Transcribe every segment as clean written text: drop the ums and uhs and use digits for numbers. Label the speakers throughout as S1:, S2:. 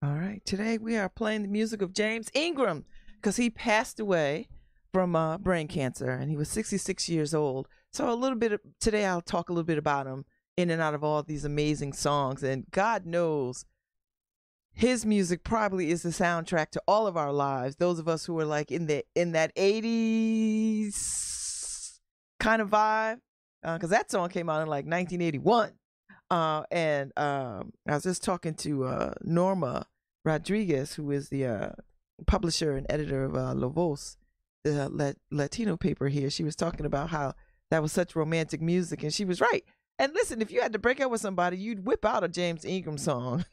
S1: All right. Today we are playing the music of James Ingram because he passed away from brain cancer and he was 66 years old. So today I'll talk a little bit about him in and out of all these amazing songs. And God knows his music probably is the soundtrack to all of our lives. Those of us who are like in that 80s kind of vibe, because that song came out in like 1981. I was just talking to Norma Rodriguez, who is the publisher and editor of Lovebabz, the Latino paper here. She was talking about how that was such romantic music, and she was right. And listen, if you had to break up with somebody, you'd whip out a James Ingram song.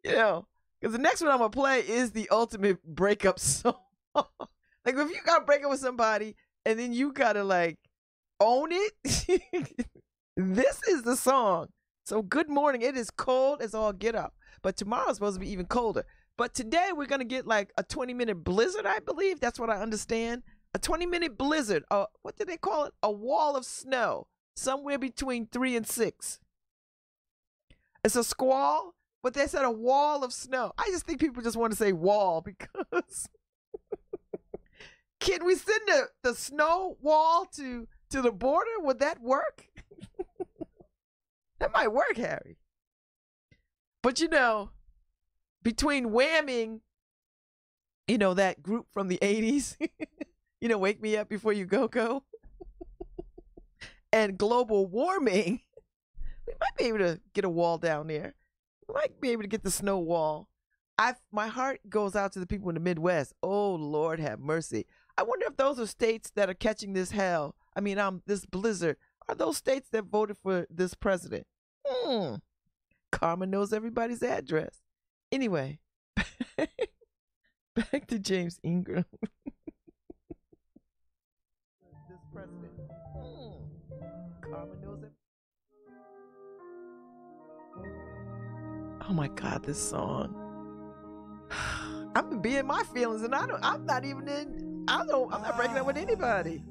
S1: Because the next one I'm gonna play is the ultimate breakup song. Like if you gotta break up with somebody and then you gotta like own it, this is the song. So good morning. It is cold as all get up, but tomorrow's supposed to be even colder. But today we're gonna get like a 20-minute blizzard, I believe. That's what I understand. A 20-minute blizzard. What did they call it? A wall of snow, somewhere between 3 and 6. It's a squall, but they said a wall of snow. I just think people just want to say wall because can we send the snow wall to the border? Would that work? That might work, Harry. But between whamming, that group from the 80s, Wake Me Up Before You Go, and global warming, we might be able to get a wall down there. We might be able to get the snow wall. My heart goes out to the people in the Midwest. Oh, Lord have mercy. I wonder if those are states that are catching this this blizzard. Are those states that voted for this president? Karma knows everybody's address. Anyway, back to James Ingram. This president. Karma knows it. Oh my God, this song. I'm gonna be in my feelings, and I'm not breaking up with anybody.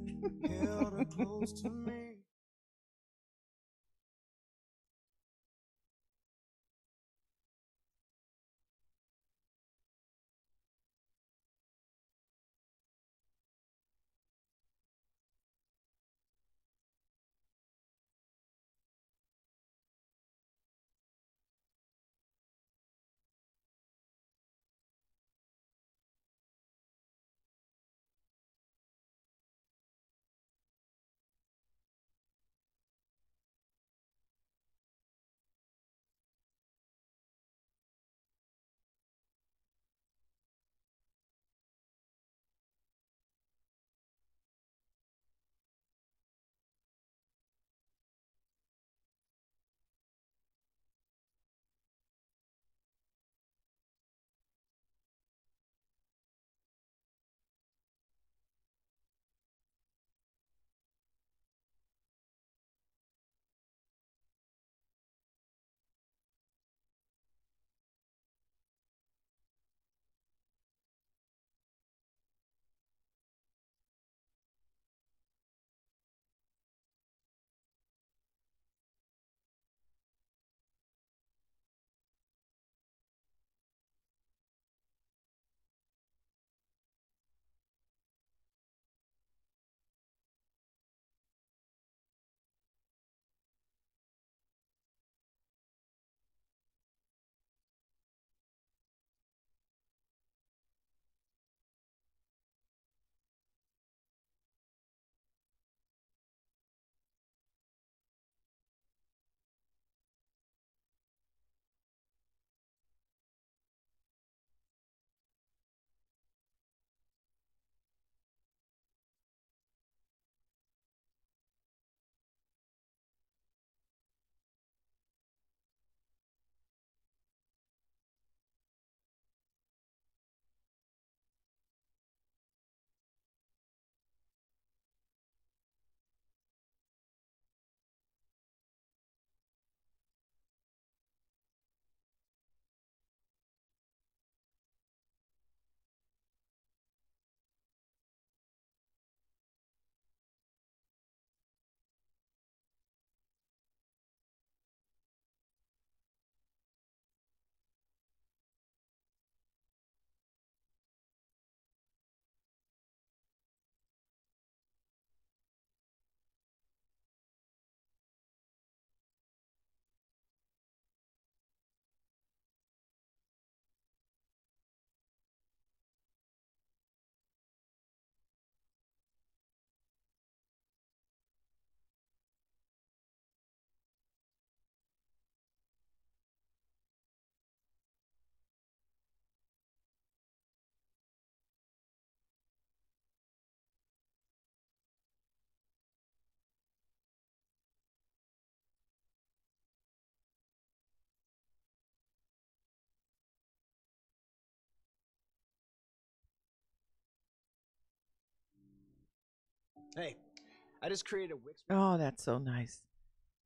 S2: Hey, I just created a Wix.
S1: Oh, that's so nice.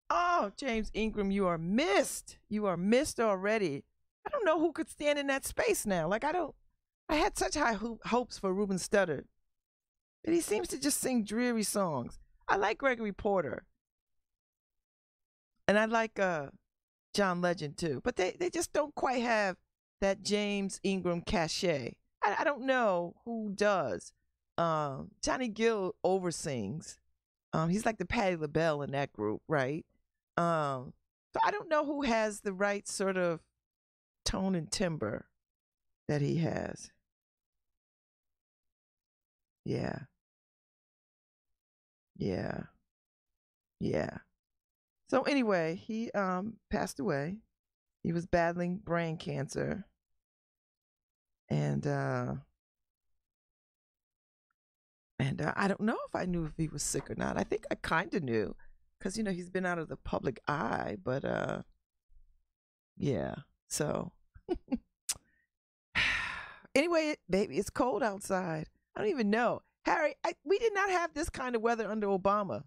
S1: Oh, James Ingram, you are missed. You are missed already. I don't know who could stand in that space now. Like, I had such high hopes for Ruben Studdard, but he seems to just sing dreary songs. I like Gregory Porter, and I like John Legend too, but they just don't quite have that James Ingram cachet. I don't know who does. Johnny Gill oversins. He's like the Patti LaBelle in that group, right? So I don't know who has the right sort of tone and timbre that he has. Yeah. Yeah. Yeah. So anyway, he passed away. He was battling brain cancer. And I don't know if I knew if he was sick or not. I think I kind of knew because, he's been out of the public eye. But, yeah. So, anyway, baby, it's cold outside. I don't even know. Harry, we did not have this kind of weather under Obama.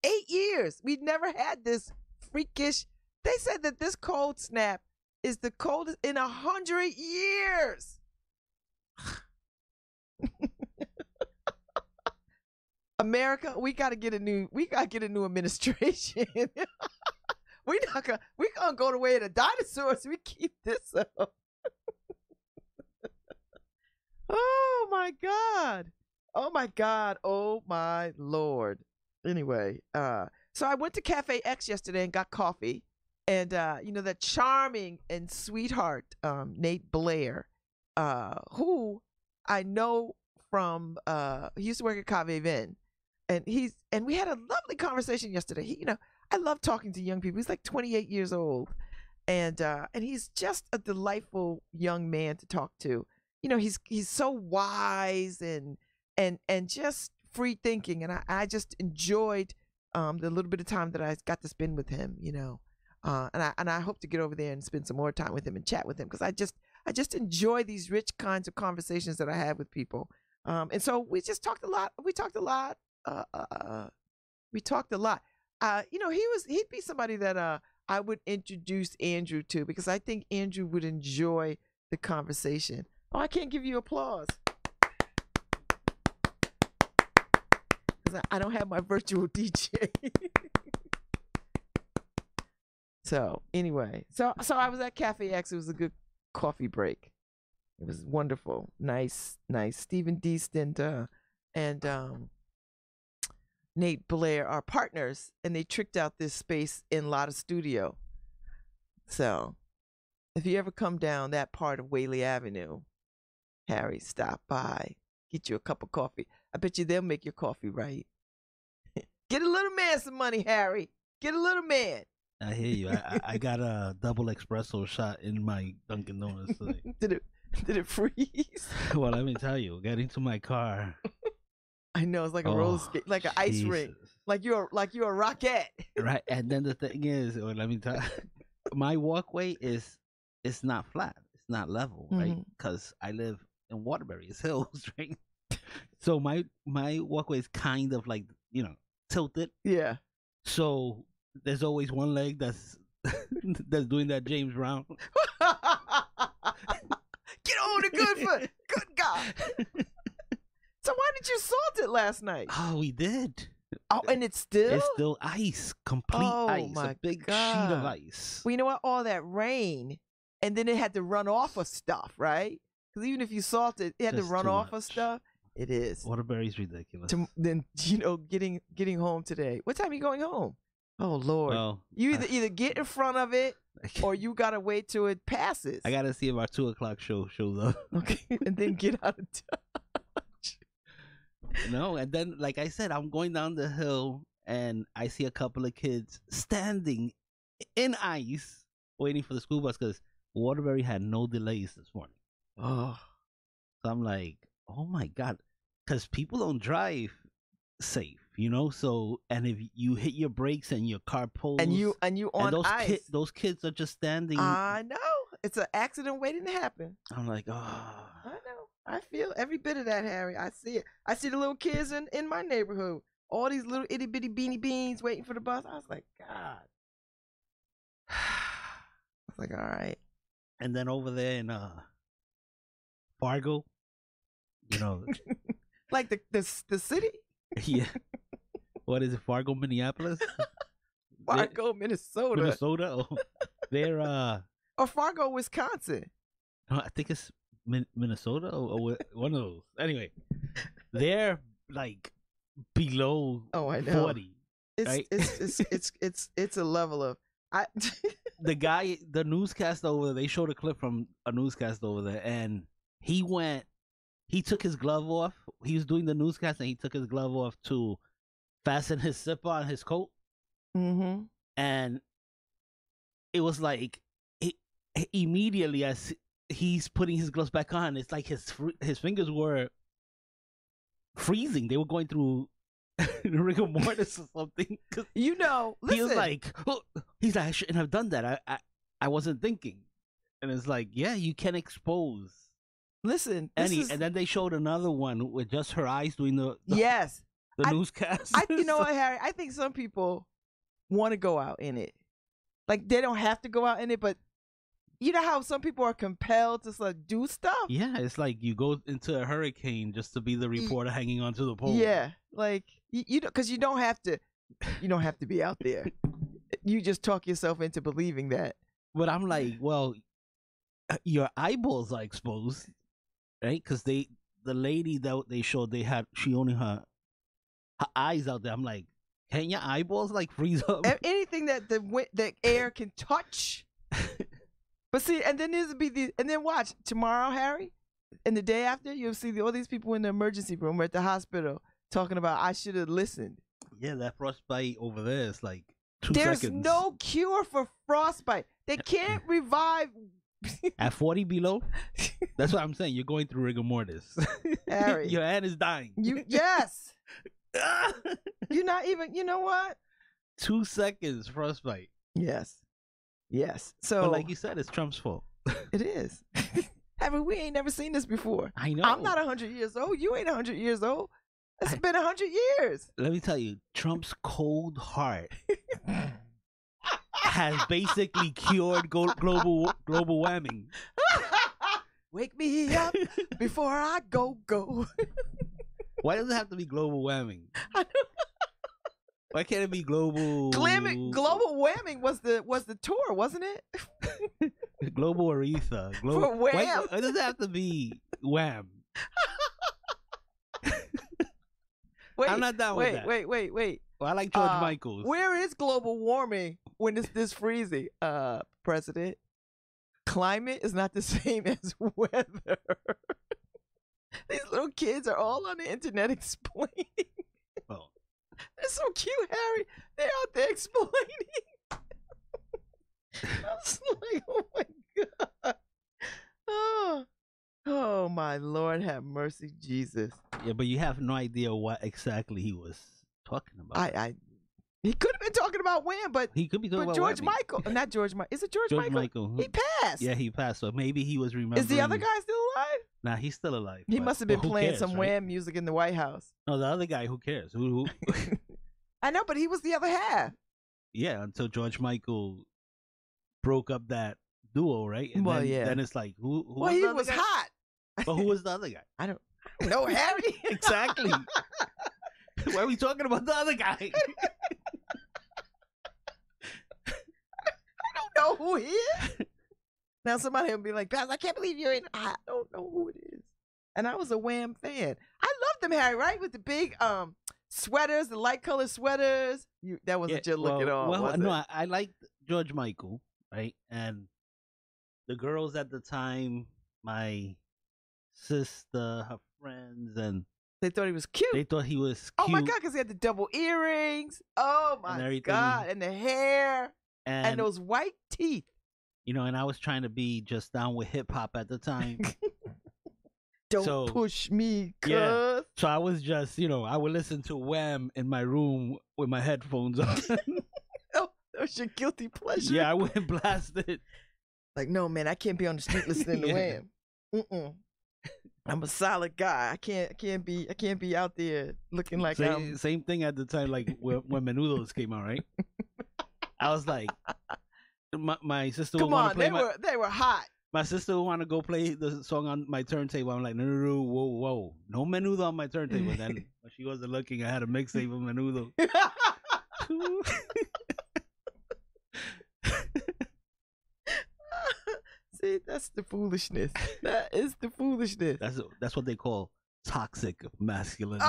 S1: 8 years. We'd never had this freakish. They said that this cold snap is the coldest in 100 years. America, we gotta get a new administration. we gonna go the way of the dinosaurs. We keep this up. Oh my God. Oh my God. Oh my Lord. Anyway, so I went to Cafe X yesterday and got coffee. And that charming and sweetheart Nate Blair, who I know from he used to work at Cave Vin. And we had a lovely conversation yesterday. I love talking to young people. He's like 28 years old. And he's just a delightful young man to talk to. He's so wise and just free thinking, and I just enjoyed the little bit of time that I got to spend with him. And I hope to get over there and spend some more time with him and chat with him because I just enjoy these rich kinds of conversations that I have with people. And so we just talked a lot. We talked a lot. He'd be somebody that I would introduce Andrew to because I think Andrew would enjoy the conversation. Oh, I can't give you applause because I don't have my virtual DJ. So anyway, so I was at Cafe X. It was a good coffee break. It was wonderful, nice. Stephen Deaston and Nate Blair are partners, and they tricked out this space in Lotta Studio. So if you ever come down that part of Whaley Avenue, Harry, stop by, get you a cup of coffee. I bet you they'll make your coffee right. Get a little man some money, Harry. Get a little man.
S3: I hear you. I got a double espresso shot in my Dunkin' Donuts today.
S1: Did it freeze?
S3: Well, let me tell you, getting to my car.
S1: I know it's like a roller skate, like an ice rink, like you're a rocket.
S3: Right, and then the thing is, let me tell you, my walkway it's not flat, it's not level, right? Because I live in Waterbury, it's hills, right? So my walkway is kind of like tilted. Yeah. So there's always one leg that's doing that James Brown.
S1: Get on the good foot. Good God. So why did you salt it last night?
S3: Oh, we did.
S1: Oh, and it's still
S3: ice, complete ice,
S1: my
S3: a big
S1: God.
S3: sheet of ice.
S1: Well, you know what? All that rain, and then it had to run off of stuff, right? Because even if you salt it, it had
S3: Just
S1: to run
S3: too
S1: off
S3: much.
S1: of stuff. It is.
S3: Waterbury's ridiculous.
S1: Then getting home today. What time are you going home? Oh Lord!
S3: Well,
S1: you either get in front of it or you gotta wait till it passes.
S3: I gotta see if our 2:00 show shows up.
S1: Okay, and then get out of touch.
S3: No, and then like I said, I'm going down the hill and I see a couple of kids standing in ice waiting for the school bus because Waterbury had no delays this morning.
S1: Oh,
S3: so I'm like, oh my God, because people don't drive safe, So, and if you hit your brakes and your car pulls,
S1: and you on
S3: those
S1: ice,
S3: those kids are just standing.
S1: I know it's an accident waiting to happen.
S3: I'm like,
S1: I know. I feel every bit of that, Harry. I see it. I see the little kids in my neighborhood all these little itty bitty beanie beans waiting for the bus. I was like, God. I was like, all right.
S3: And then over there in Fargo, you know,
S1: like the city?
S3: yeah. What is it, Fargo, Minneapolis?
S1: Fargo, Minnesota.
S3: Minnesota? Oh, they're
S1: or Fargo, Wisconsin.
S3: no, I think it's Minnesota or one of those. Anyway, they're like below
S1: I know.
S3: 40.
S1: It's
S3: right?
S1: it's a level of
S3: the newscast over there, they showed a clip from a newscast over there, and he took his glove off. He was doing the newscast, and he took his glove off to fasten his zipper on his coat.
S1: Mm-hmm.
S3: And it was like immediately as he's putting his gloves back on, it's like his fingers were freezing. They were going through rigor mortis or something.
S1: You know, listen.
S3: He was like, oh, he's like, I shouldn't have done that. I wasn't thinking. And it's like, yeah, you can expose.
S1: Listen,
S3: And then they showed another one with just her eyes doing the
S1: yes,
S3: the newscast.
S1: you know what, Harry? I think some people want to go out in it. Like, they don't have to go out in it, but you know how some people are compelled to sort of do stuff?
S3: Yeah, it's like you go into a hurricane just to be the reporter hanging onto the pole.
S1: Yeah, like you know, because you don't have to be out there. You just talk yourself into believing that.
S3: But I'm like, well, your eyeballs are exposed, right? Because the lady that they showed, she only her eyes out there. I'm like, can your eyeballs like freeze up?
S1: Anything that the air can touch. But see, and then and then watch tomorrow, Harry, and the day after, you'll see all these people in the emergency room or at the hospital talking about, I should have listened.
S3: Yeah, that frostbite over there is like 2
S1: There's
S3: seconds.
S1: There's no cure for frostbite. They can't revive.
S3: At 40 below, that's what I'm saying. You're going through rigor mortis.
S1: Harry,
S3: your hand is dying.
S1: Yes. You're not even. You know what?
S3: 2 seconds frostbite.
S1: Yes. So,
S3: but like you said, it's Trump's fault.
S1: It is. Harry, we ain't never seen this before.
S3: I know.
S1: I'm not 100 years old. You ain't 100 years old. It's been 100 years.
S3: Let me tell you, Trump's cold heart has basically cured global warming.
S1: Wake me up before I go.
S3: Why does it have to be global warming? Why can't it be global?
S1: Global warming was the tour, wasn't it?
S3: Global Aretha.
S1: For Wham.
S3: Why does it have to be Wham? I'm not down with that.
S1: Wait.
S3: Well, I like George Michaels.
S1: Where is global warming when it's this freezing? President, climate is not the same as weather. These little kids are all on the internet explaining.
S3: Oh.
S1: They're so cute, Harry. They're out there explaining. I was like, oh my God. Oh my Lord, have mercy, Jesus.
S3: Yeah, but you have no idea what exactly he was talking about.
S1: He could have been talking about Wham, but
S3: he could be talking about
S1: George
S3: Whammy.
S1: Michael. Not George Michael. Is it George Michael? He passed.
S3: Yeah, he passed. So maybe he was remembering.
S1: Is the other guy still alive?
S3: Nah, he's still alive.
S1: He must have been playing
S3: cares,
S1: some
S3: right?
S1: Wham music in the White House.
S3: No, the other guy, who cares? Who?
S1: I know, but he was the other half.
S3: Yeah, until George Michael broke up that duo, right? And
S1: well,
S3: then,
S1: yeah.
S3: Then it's like, who
S1: well, he was
S3: guy?
S1: hot.
S3: But who was the other guy?
S1: I don't know, Harry.
S3: Exactly. Why are we talking about the other guy?
S1: I don't know who he is. Now somebody will be like, Babz, I can't believe you ain't. I don't know who it is. And I was a Wham fan. I loved them, Harry, right? With the big sweaters, the light colored sweaters. That wasn't your look at all.
S3: Well, no, I liked George Michael, right? And the girls at the time, my sister, her friends, and
S1: they thought he was cute.
S3: They thought he was cute.
S1: Oh my God, because he had the double earrings. Oh my God, and the hair, and those white teeth.
S3: You know, and I was trying to be just down with hip hop at the time.
S1: Don't push me, cuz.
S3: Yeah. So I was just, I would listen to Wham in my room with my headphones on.
S1: Oh, that was your guilty pleasure.
S3: Yeah, I went blasted.
S1: Like, no, man, I can't be on the street listening to Wham. I'm a solid guy. I can't be out there looking like
S3: Same thing at the time, like when Menudos came out, right? I was like, my sister would
S1: Come
S3: want to
S1: on,
S3: play
S1: they were hot.
S3: my sister would want to go play the song on my turntable. I'm like, no, whoa, no Menudo on my turntable. Then when she wasn't looking, I had a mixtape of Menudo.
S1: See, that's the foolishness. That is the foolishness.
S3: That's what they call toxic masculinity.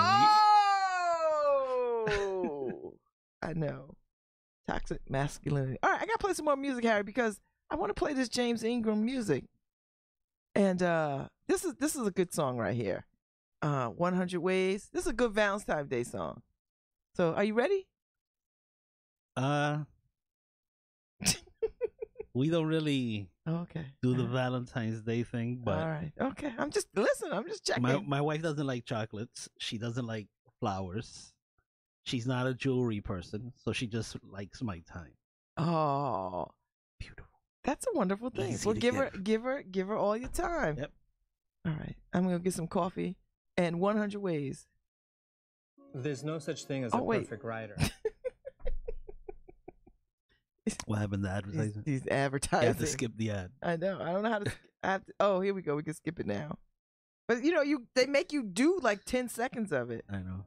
S1: Oh, I know. Toxic masculinity. All right, I gotta play some more music, Harry, because I want to play this James Ingram music. And this is a good song right here. 100 Ways. This is a good Valentine's Day song. So, are you ready?
S3: We don't really do the
S1: right.
S3: Valentine's Day thing, but
S1: all right. Okay. I'm just checking.
S3: My wife doesn't like chocolates. She doesn't like flowers. She's not a jewelry person, so she just likes my time.
S1: Oh, beautiful. That's a wonderful thing.
S3: Easy
S1: Well,
S3: to
S1: give her all your time.
S3: Yep.
S1: All right. I'm gonna get some coffee and 100 Ways.
S2: There's no such thing as
S1: Oh,
S2: a
S1: wait.
S2: perfect writer.
S3: What happened to advertising?
S1: These advertising.
S3: You have to skip the ad.
S1: I know. I don't know how to. I have to. Oh, here we go. We can skip it now. But you know, they make you do like 10 seconds of it.
S3: I know.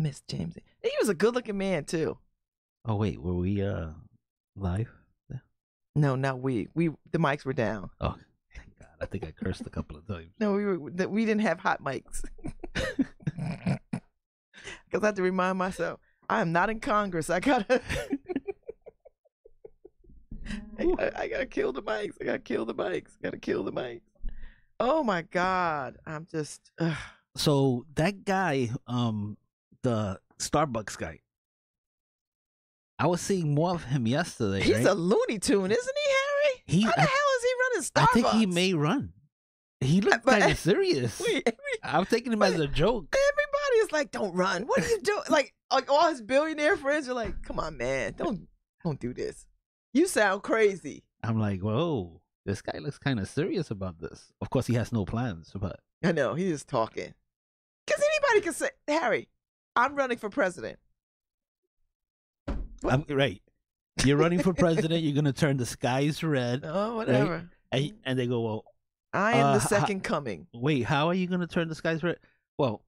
S1: Miss James. He was a good-looking man too.
S3: Oh wait, were we live?
S1: No, not we. The mics were down.
S3: Oh, thank God! I think I cursed a couple of times.
S1: No, we didn't have hot mics. Because I have to remind myself, I am not in Congress. I gotta kill the mics. I gotta kill the mics. Oh my God. I'm just
S3: So that guy, the Starbucks guy, I was seeing more of him yesterday.
S1: He's
S3: right?
S1: a Looney Tune, isn't he, Harry? How the hell is he running Starbucks?
S3: I think he may run. He looked kind of serious.
S1: Wait,
S3: I'm taking him as a joke.
S1: Everybody is like, "Don't run. What are you doing?" Like all his billionaire friends are like, "Come on, man. Don't do this. You sound crazy."
S3: I'm like, whoa, this guy looks kind of serious about this. Of course, he has no plans, but
S1: I know he's just talking. Because anybody can say, "Harry, I'm running for president."
S3: I'm right. You're running for president. You're gonna turn the skies red.
S1: Oh, whatever.
S3: Right? And they go, well,
S1: I am the second coming.
S3: Wait, how are you gonna turn the skies red? Well,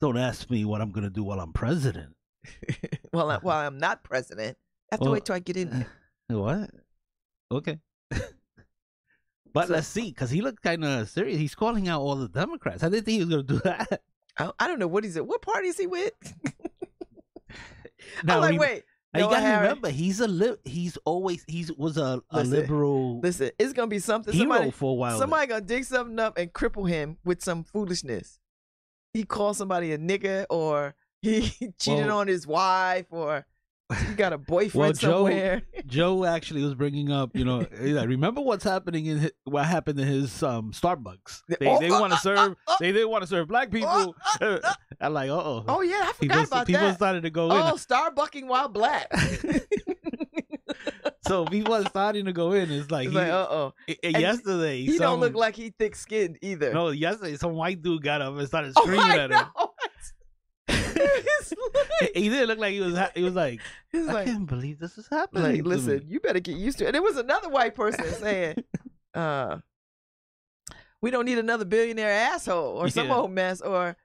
S3: don't ask me what I'm gonna do while I'm president.
S1: While I'm not president, I have to wait till I get in there.
S3: What? Okay. But let's see, because he looked kind of serious. He's calling out all the Democrats. I didn't think he was gonna do that.
S1: I don't know what he's at. What party is he with?
S3: Now,
S1: I'm like, wait.
S3: You gotta
S1: Harry,
S3: remember, he was a liberal.
S1: Listen, it's gonna be something.
S3: Hero for a while.
S1: Somebody gonna dig something up and cripple him with some foolishness. He called somebody a nigga, or he cheated on his wife, or he got a boyfriend somewhere.
S3: Joe actually was bringing up, he's like, remember what happened in his Starbucks? They want to serve. They didn't want to serve black people. I'm like,
S1: oh yeah, I forgot about that.
S3: People started to go in.
S1: Oh, Starbucking while black.
S3: So people are starting to go in. It's like, yesterday
S1: he don't look like he thick skinned either.
S3: No, yesterday some white dude got up and started screaming at him. He didn't look like he was like, I can't believe this is happening.
S1: Like, listen, you better get used to it. And there was another white person saying, we don't need another billionaire asshole or some old mess or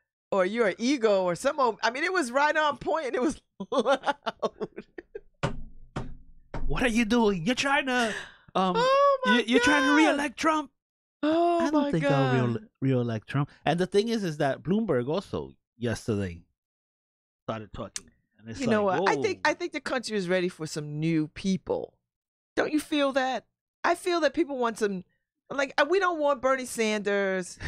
S1: you're an ego or some old. I mean, it was right on point and it was loud.
S3: What are you doing? You're trying to you're trying to re-elect Trump.
S1: Oh,
S3: I don't think I'll re-elect Trump. And the thing is that Bloomberg also yesterday started talking. And it's
S1: what?
S3: Whoa.
S1: I think the country is ready for some new people. Don't you feel that? I feel that people want some, like, we don't want Bernie Sanders.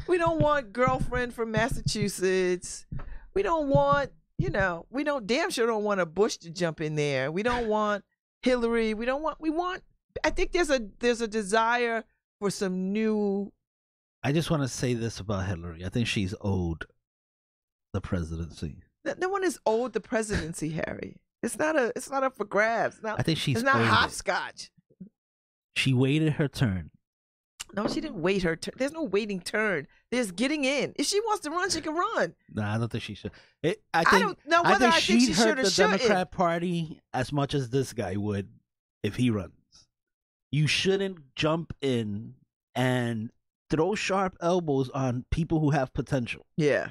S1: We don't want girlfriend from Massachusetts. We don't want, we damn sure don't want a Bush to jump in there. We don't want Hillary. I think there's a desire for some new.
S3: I just want to say this about Hillary. I think she's owed the presidency.
S1: No one is owed the presidency, Harry. It's not up for grabs.
S3: I think she's.
S1: It's not hopscotch.
S3: She waited her turn.
S1: No, she didn't wait her turn. There's no waiting turn. There's getting in. If she wants to run, she can run.
S3: No, I don't think she should.
S1: I think she
S3: hurt the Democrat Party as much as this guy would if he runs. You shouldn't jump in and throw sharp elbows on people who have potential.
S1: Yeah.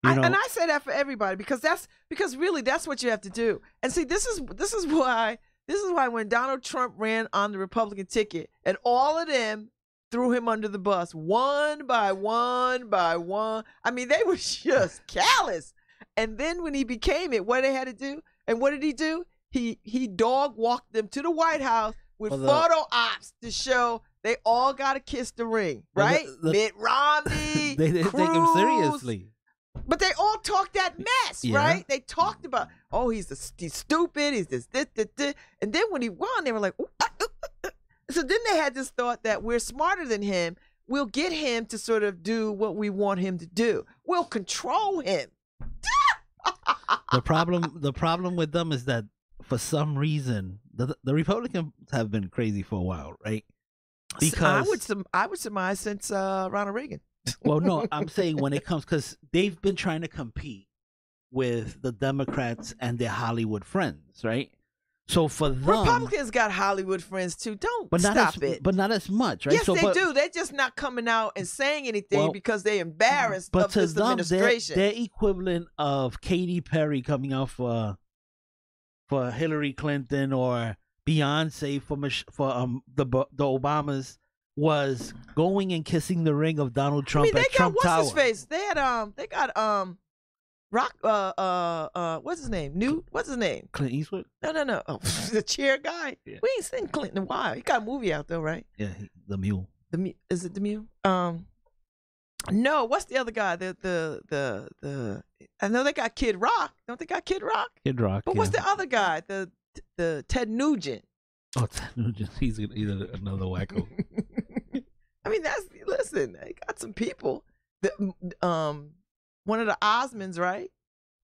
S1: And I say that for everybody because really that's what you have to do. And see, this is why when Donald Trump ran on the Republican ticket and all of them threw him under the bus one by one by one. I mean, they were just callous. And then when he became it, what they had to do, and what did he do? He dog walked them to the White House with photo ops to show they all got to kiss the ring, right? Mitt Romney,
S3: they didn't take him seriously.
S1: But they all talked that mess, right? They talked about, he's stupid, he's this. And then when he won, they were like, so then they had this thought that we're smarter than him. We'll get him to sort of do what we want him to do. We'll control him.
S3: The problem with them is that for some reason, the Republicans have been crazy for a while, right? Because
S1: I would surmise since Ronald Reagan.
S3: Well, no, I'm saying when it comes, because they've been trying to compete with the Democrats and their Hollywood friends, right? So for them,
S1: Republicans got Hollywood friends too. Don't stop it.
S3: But not as much, right?
S1: Yes, they do. They're just not coming out and saying anything because they're embarrassed of this administration.
S3: They're equivalent of Katy Perry coming out for Hillary Clinton or Beyonce for the Obamas was going and kissing the ring of Donald Trump at Trump Tower.
S1: What's his face? They got Rock, what's his name? What's his name?
S3: Clint Eastwood?
S1: No. Oh, the chair guy. Yeah. We ain't seen Clinton in a while. He got a movie out though, right?
S3: Yeah, The Mule.
S1: Is it The Mule? No. What's the other guy? The I know they got Kid Rock. Don't they got Kid Rock?
S3: Kid Rock.
S1: But what's the other guy? The Ted Nugent.
S3: Oh, Ted Nugent. He's another wacko.
S1: I mean, listen. They got some people. One of the Osmonds, right?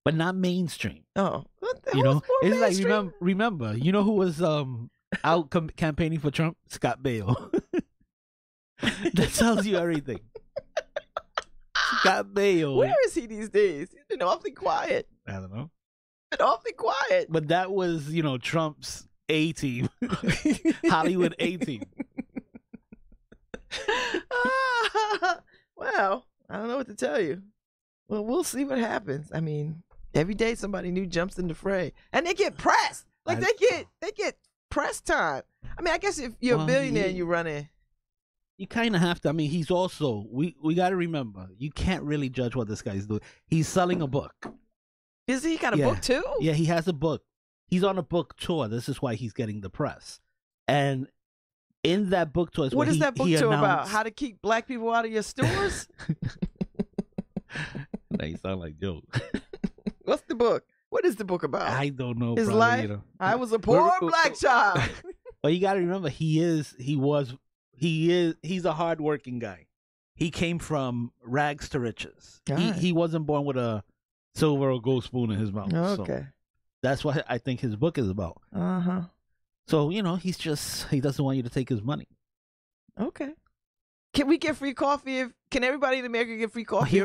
S3: But not mainstream.
S1: Oh, what the hell
S3: it's mainstream? Like remember, you know who was out campaigning for Trump? Scott Baio. That tells you everything. Scott Baio.
S1: Where is he these days? He's been awfully quiet.
S3: I don't know.
S1: Been awfully quiet.
S3: But that was, Trump's A team, Hollywood A team.
S1: Well, I don't know what to tell you. Well, we'll see what happens. I mean, every day somebody new jumps in the fray, and they get pressed. Like they get press time. I mean, I guess if you're a billionaire and you run in,
S3: you kind of have to. I mean, he's also we got to remember you can't really judge what this guy's doing. He's selling a book.
S1: Is he got a book too?
S3: Yeah, he has a book. He's on a book tour. This is why he's getting the press. And in that book tour,
S1: what is that book tour about? How to keep black people out of your stores?
S3: Now you sound like Joe.
S1: What's the book? What is the book about?
S3: I don't know.
S1: His life. I was a poor black child.
S3: But you got to remember, he's a hardworking guy. He came from rags to riches. He wasn't born with a silver or gold spoon in his mouth.
S1: Okay.
S3: So that's what I think his book is about. So he doesn't want you to take his money.
S1: Okay. Can we get free coffee? Can everybody in America get free coffee?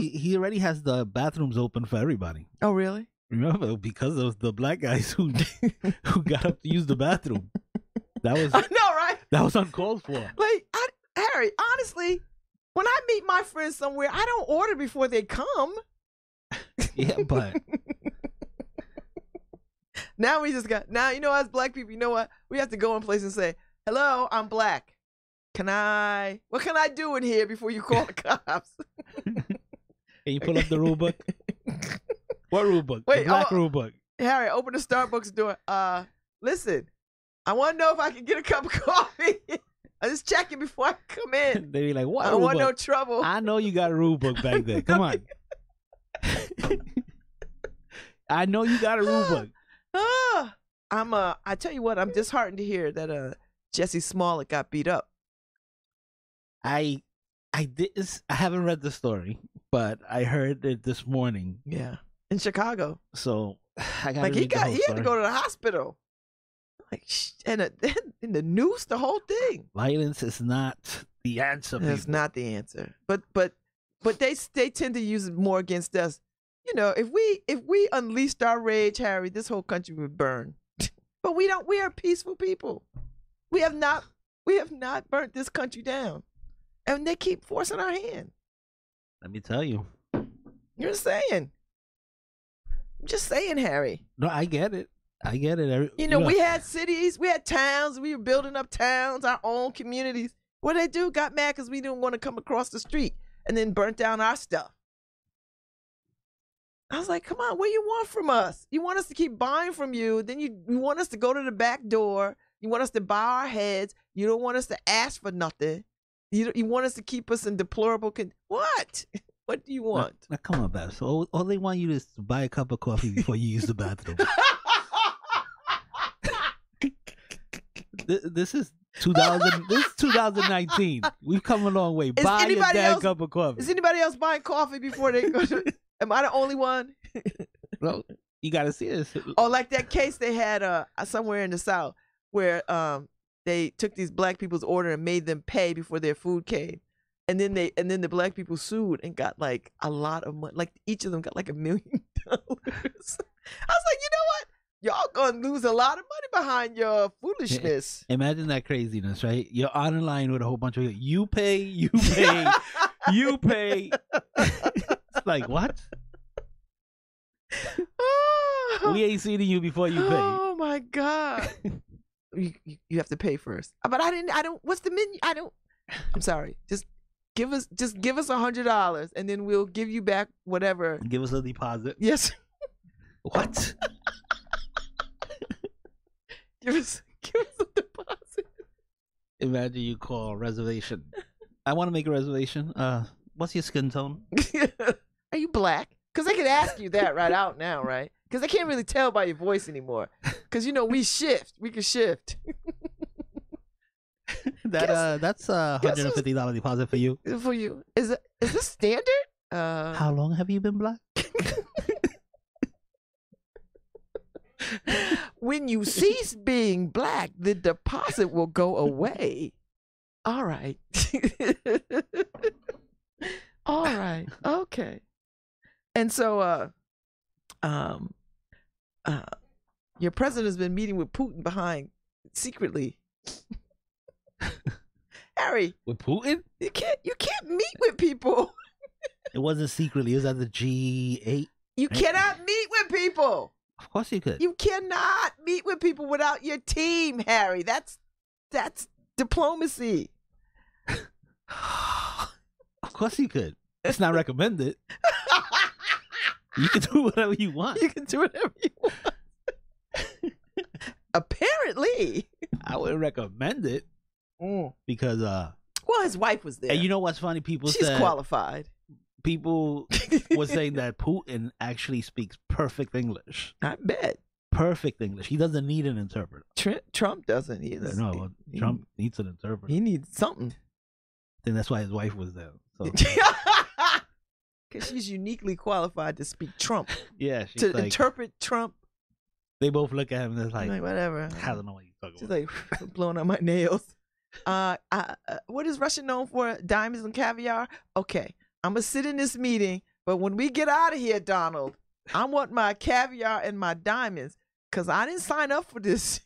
S3: He already has the bathrooms open for everybody.
S1: Oh, really?
S3: Remember, because of the black guys who got up to use the bathroom. I know,
S1: right?
S3: That was uncalled for.
S1: Like, Harry, honestly, when I meet my friends somewhere, I don't order before they come.
S3: Yeah, but
S1: now as black people, you know what? We have to go in place and say, "Hello, I'm black. What can I do in here before you call the cops?"
S3: Can you pull up the rule book? What rule book?
S1: Wait,
S3: the black rule book.
S1: Harry, open the Starbucks door. Listen, I want to know if I can get a cup of coffee. I'm just checking before I come in.
S3: They be like, "What?
S1: I don't want no trouble."
S3: I know you got a rule book back there. Come on. I know you got a rule book.
S1: I tell you what, I'm disheartened to hear that Jesse Smollett got beat up.
S3: I haven't read the story, but I heard it this morning.
S1: Yeah, in Chicago.
S3: So I got
S1: he had to go to the hospital. Like, and in the news, the whole thing.
S3: Violence is not the answer.
S1: It's not the answer. But they tend to use it more against us. If we unleashed our rage, Harry, this whole country would burn. But we don't. We are peaceful people. We have not burnt this country down, and they keep forcing our hand.
S3: Let me tell you.
S1: You're saying. I'm just saying, Harry.
S3: No, I get it.
S1: We had cities, we had towns, we were building up towns, our own communities. What they do? Got mad because we didn't want to come across the street and then burnt down our stuff. I was like, come on, what do you want from us? You want us to keep buying from you, then you want us to go to the back door. You want us to bow our heads. You don't want us to ask for nothing. You want us to keep us in deplorable what? What do you want?
S3: Now come on, Babz. So all they want you is to buy a cup of coffee before you use the bathroom. This is 2000. This is 2019. We've come a long way. Buy a damn cup of coffee.
S1: Is anybody else buying coffee before they go to? Am I the only one?
S3: No, you got to see this.
S1: Oh, like that case they had somewhere in the South where they took these black people's order and made them pay before their food came, and then the black people sued and got like a lot of money. Like each of them got like $1 million. I was like, you know what? y'all gonna lose a lot of money behind your foolishness.
S3: Imagine that craziness, right? You're on a line with a whole bunch of you pay, you pay, you pay. It's like, what? We ain't seen you before you pay.
S1: Oh my God. You have to pay first. But I don't, what's the menu? I'm sorry. Just give us $100 and then we'll give you back whatever.
S3: Give us a deposit.
S1: Yes.
S3: What?
S1: Give us a deposit.
S3: Imagine you call reservation. I want to make a reservation. What's your skin tone?
S1: Are you black? Because they could ask you that right out now, right? Because they can't really tell by your voice anymore. Because we shift. We can shift.
S3: That's a $150 deposit for you.
S1: For you. Is this standard?
S3: How long have you been black?
S1: When you cease being black, the deposit will go away. All right. All right. Okay. And so your president has been meeting with Putin behind secretly. Harry,
S3: with Putin?
S1: You can't meet with people.
S3: It wasn't secretly. It was at the G8.
S1: You cannot meet with people.
S3: Of course you could.
S1: You cannot meet with people without your team, Harry. That's diplomacy.
S3: Of course you could. It's not recommended. You can do whatever you want.
S1: You can do whatever you want. Apparently.
S3: I wouldn't recommend it. Because
S1: well, his wife was there.
S3: And you know what's funny?
S1: She's qualified.
S3: People were saying that Putin actually speaks perfect English.
S1: I bet.
S3: Perfect English. He doesn't need an interpreter.
S1: Trump doesn't either.
S3: No, Trump needs an interpreter.
S1: He needs something.
S3: I think that's why his wife was there.
S1: Because she's uniquely qualified to speak Trump.
S3: Yeah. She's
S1: to interpret Trump.
S3: They both look at him and they're like,
S1: whatever.
S3: I don't know what you're talking
S1: about. She's like, blowing out my nails. What is Russia known for? Diamonds and caviar? Okay. I'm going to sit in this meeting, but when we get out of here, Donald, I want my caviar and my diamonds because I didn't sign up for this.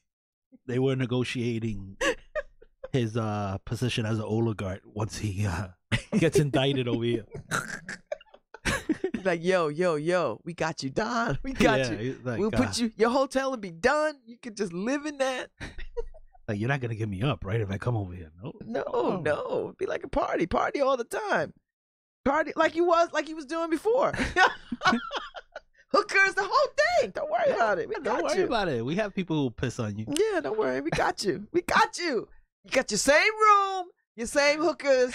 S3: They were negotiating his position as an oligarch once he gets indicted over here.
S1: Like, yo, we got you, Don. We got you.
S3: Like,
S1: we'll put your hotel will be done. You can just live in that.
S3: Like, you're not going to give me up, right, if I come over here? No.
S1: No. It'd be like a party all the time. Party like he was doing before. Hookers, the whole thing. Don't worry about it.
S3: Don't worry about it. We have people who piss on you.
S1: Yeah, don't worry. We got you. We got you. You got your same room, your same hookers,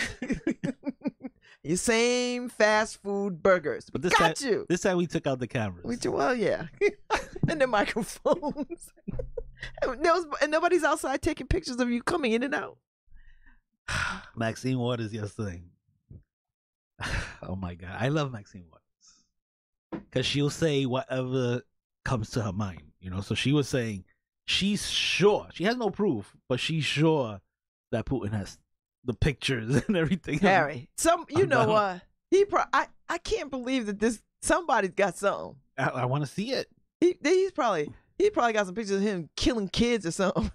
S1: your same fast food burgers. But this
S3: time we took out the cameras.
S1: Well, yeah. And the microphones. And nobody's outside taking pictures of you coming in and out.
S3: Maxine Waters yesterday. Oh my God. I love Maxine Waters. Because she'll say whatever comes to her mind. So she was saying she's sure. She has no proof, but she's sure that Putin has the pictures and everything.
S1: Harry, you know what? I can't believe that somebody's got something.
S3: I want to see it.
S1: He probably got some pictures of him killing kids or something.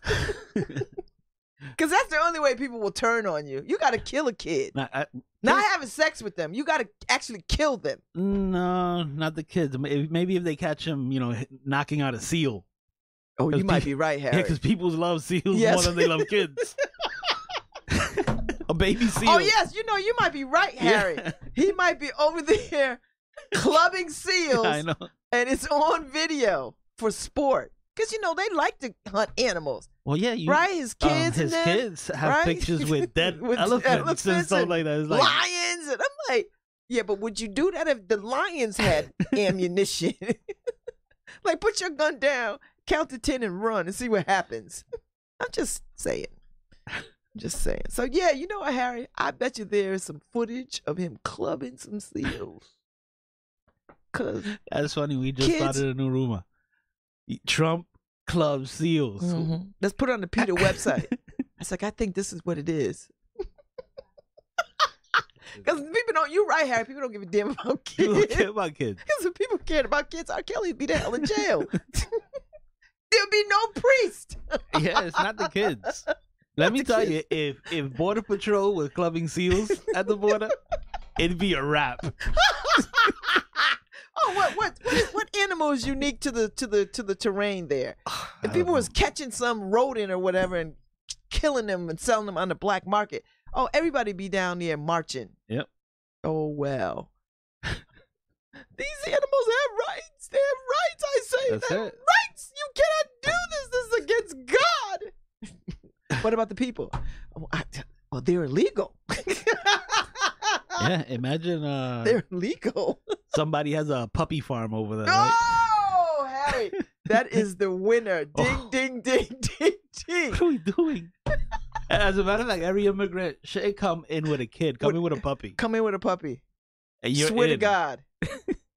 S1: Because that's the only way people will turn on you. You got to kill a kid. Not having sex with them. You got to actually kill them.
S3: No, not the kids. Maybe if they catch him, knocking out a seal.
S1: Oh, you might be right, Harry.
S3: Yeah, because people love seals more than they love kids. A baby seal.
S1: Oh, yes. You might be right, Harry. Yeah. He might be over there clubbing seals.
S3: I know.
S1: And it's on video for sport. Because, they like to hunt animals.
S3: Well, yeah.
S1: Right? His kids
S3: kids have pictures with dead elephants and stuff like that. It's like,
S1: lions. And I'm like, yeah, but would you do that if the lions had ammunition? Like, put your gun down, count to 10 and run and see what happens. I'm just saying. So, yeah, you know what, Harry? I bet you there is some footage of him clubbing some seals.
S3: That's funny. We just started a new rumor. Trump club seals.
S1: Mm-hmm. Let's put it on the PETA website. It's like, I think this is what it is. Because you're right, Harry. People don't give a damn about kids.
S3: People don't care about kids.
S1: Because if people cared about kids, R. Kelly would be the hell in jail. There'll be no priest.
S3: Yeah, it's not the kids. Let me tell you, if Border Patrol was clubbing seals at the border, it'd be a wrap.
S1: Oh, what animal is unique to the terrain there? If people was catching some rodent or whatever and killing them and selling them on the black market, oh, everybody be down there marching.
S3: Yep.
S1: Oh well. These animals have rights. They have rights. I say
S3: That's
S1: they have
S3: it.
S1: rights. You cannot do this. This is against God. What about the people? Well, they're illegal.
S3: Yeah, imagine
S1: They're legal.
S3: somebody has a puppy farm over there, right?
S1: Oh, Harry, that is the winner. Ding, ding, ding, ding, ding.
S3: What are we doing? As a matter of fact, every immigrant should come in with a kid, come in with a puppy.
S1: Come in with a puppy.
S3: And you're
S1: Swear to
S3: in.
S1: God.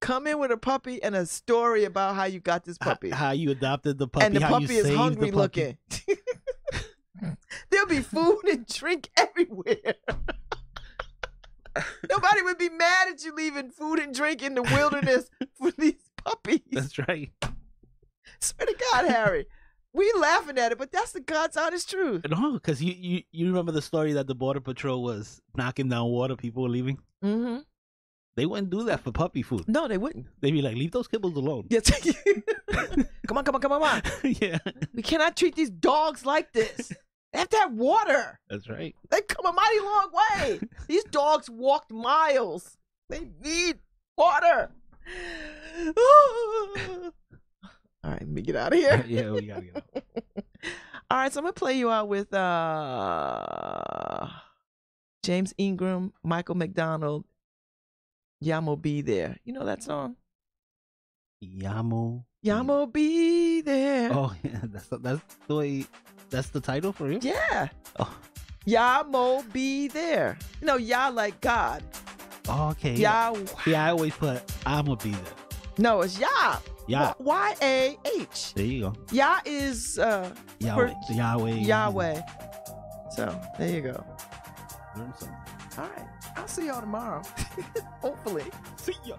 S1: Come in with a puppy and a story about how you got this puppy.
S3: How you adopted the puppy,
S1: And the
S3: how
S1: puppy
S3: you
S1: is
S3: saved
S1: hungry
S3: the puppy.
S1: looking. There'll be food and drink everywhere. Nobody would be mad at you leaving food and drink in the wilderness for these puppies.
S3: That's right.
S1: Swear to God, Harry. We laughing at it, but that's the God's honest truth.
S3: No, because you remember the story that the Border Patrol was knocking down water, people were leaving?
S1: Mm-hmm.
S3: They wouldn't do that for puppy food.
S1: No, they wouldn't.
S3: They'd be like, leave those kibbles alone.
S1: Yes. Come on.
S3: Yeah.
S1: We cannot treat these dogs like this. They have to have water.
S3: That's right.
S1: They come a mighty long way. These dogs walked miles. They need water. All right, let me get out of here.
S3: Yeah, we gotta go.
S1: All right, so I'm gonna play you out with James Ingram, Michael McDonald, Yamo Be There. You know that song?
S3: Yamo.
S1: Yamo Be There.
S3: Oh yeah, that's the way. That's the title for you?
S1: Yeah.
S3: Oh.
S1: Yamo Be There. You know, Yah like God.
S3: Oh, okay.
S1: Yah.
S3: Yeah, I always put I'ma be there.
S1: No, it's Yah.
S3: Yah.
S1: Y-A-H.
S3: There you go.
S1: Yah is
S3: Yahweh. Yahweh.
S1: Yahweh. So there you go.
S3: Learn something.
S1: All right. I'll see y'all tomorrow. Hopefully.
S3: See ya.